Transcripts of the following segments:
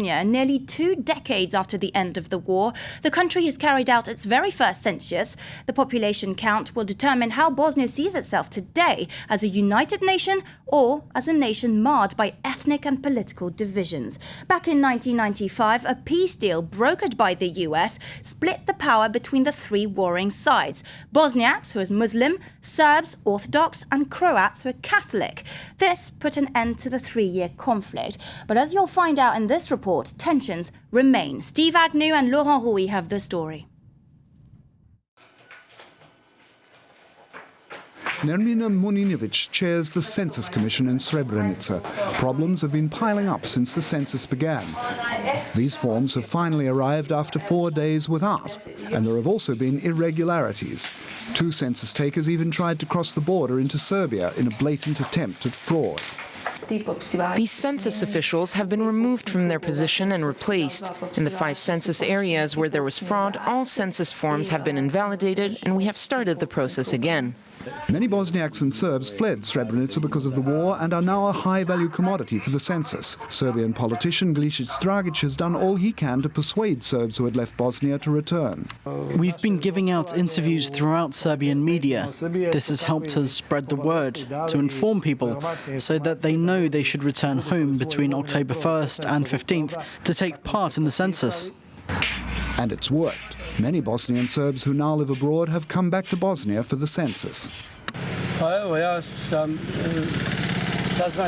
Nearly 2 decades after the end of the war, the country has carried out its very first census. The population count will determine how Bosnia sees itself today, as a united nation or as a nation marred by ethnic and political divisions. Back in 1995, a peace deal brokered by the US split the power between the three warring sides: Bosniaks, who are Muslim, Serbs, Orthodox, and Croats, who are Catholic. This put an end to the 3-year conflict. But as you'll find out in this report, tensions remain. Steve Agnew and Laurent Rouy have the story. Nermina Muninovic chairs the Census Commission in Srebrenica. Problems have been piling up since the census began. These forms have finally arrived after 4 days without, and there have also been irregularities. 2 census takers even tried to cross the border into Serbia in a blatant attempt at fraud. These census officials have been removed from their position and replaced. In the 5 census areas where there was fraud, all census forms have been invalidated, and we have started the process again. Many Bosniaks and Serbs fled Srebrenica because of the war and are now a high-value commodity for the census. Serbian politician Glisic Dragic has done all he can to persuade Serbs who had left Bosnia to return. We've been giving out interviews throughout Serbian media. This has helped us spread the word, to inform people, so that they know they should return home between October 1st and 15th to take part in the census. And it's worked. Many Bosnian Serbs who now live abroad have come back to Bosnia for the census. I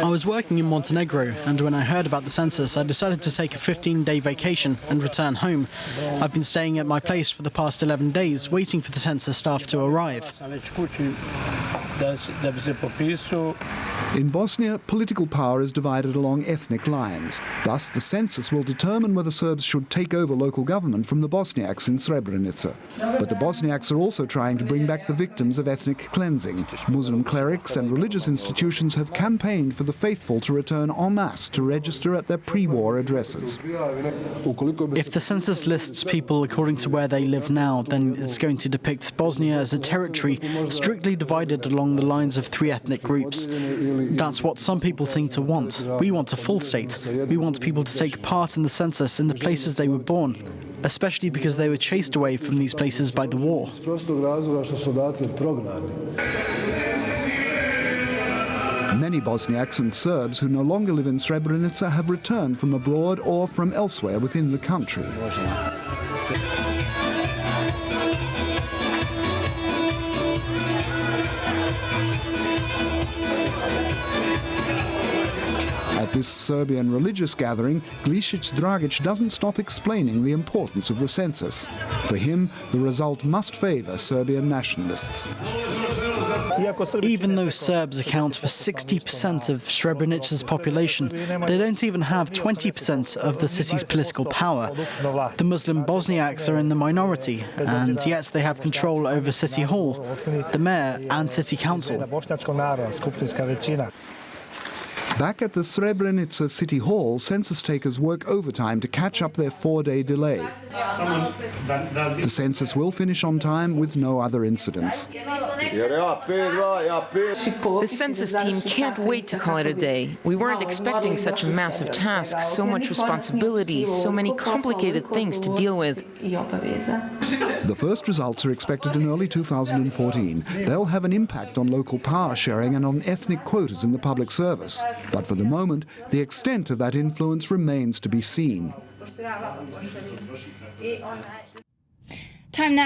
was working in Montenegro, and when I heard about the census, I decided to take a 15-day vacation and return home. I've been staying at my place for the past 11 days, waiting for the census staff to arrive. In Bosnia, political power is divided along ethnic lines. Thus, the census will determine whether Serbs should take over local government from the Bosniaks in Srebrenica. But the Bosniaks are also trying to bring back the victims of ethnic cleansing. Muslim clerics and religious institutions have campaigned for the faithful to return en masse to register at their pre-war addresses. If the census lists people according to where they live now, then it's going to depict Bosnia as a territory strictly divided along the lines of 3 ethnic groups. That's what some people seem to want. We want a full state. We want people to take part in the census in the places they were born, especially because they were chased away from these places by the war. Many Bosniaks and Serbs who no longer live in Srebrenica have returned from abroad or from elsewhere within the country. At this Serbian religious gathering, Glisic Dragic doesn't stop explaining the importance of the census. For him, the result must favour Serbian nationalists. Even though Serbs account for 60% of Srebrenica's population, they don't even have 20% of the city's political power. The Muslim Bosniaks are in the minority, and yet they have control over City Hall, the mayor and city council. Back at the Srebrenica City Hall, census takers work overtime to catch up their 4-day delay. The census will finish on time with no other incidents. The census team can't wait to call it a day. We weren't expecting such a massive task, so much responsibility, so many complicated things to deal with. The first results are expected in early 2014. They'll have an impact on local power sharing and on ethnic quotas in the public service. But for the moment, the extent of that influence remains to be seen. Time now.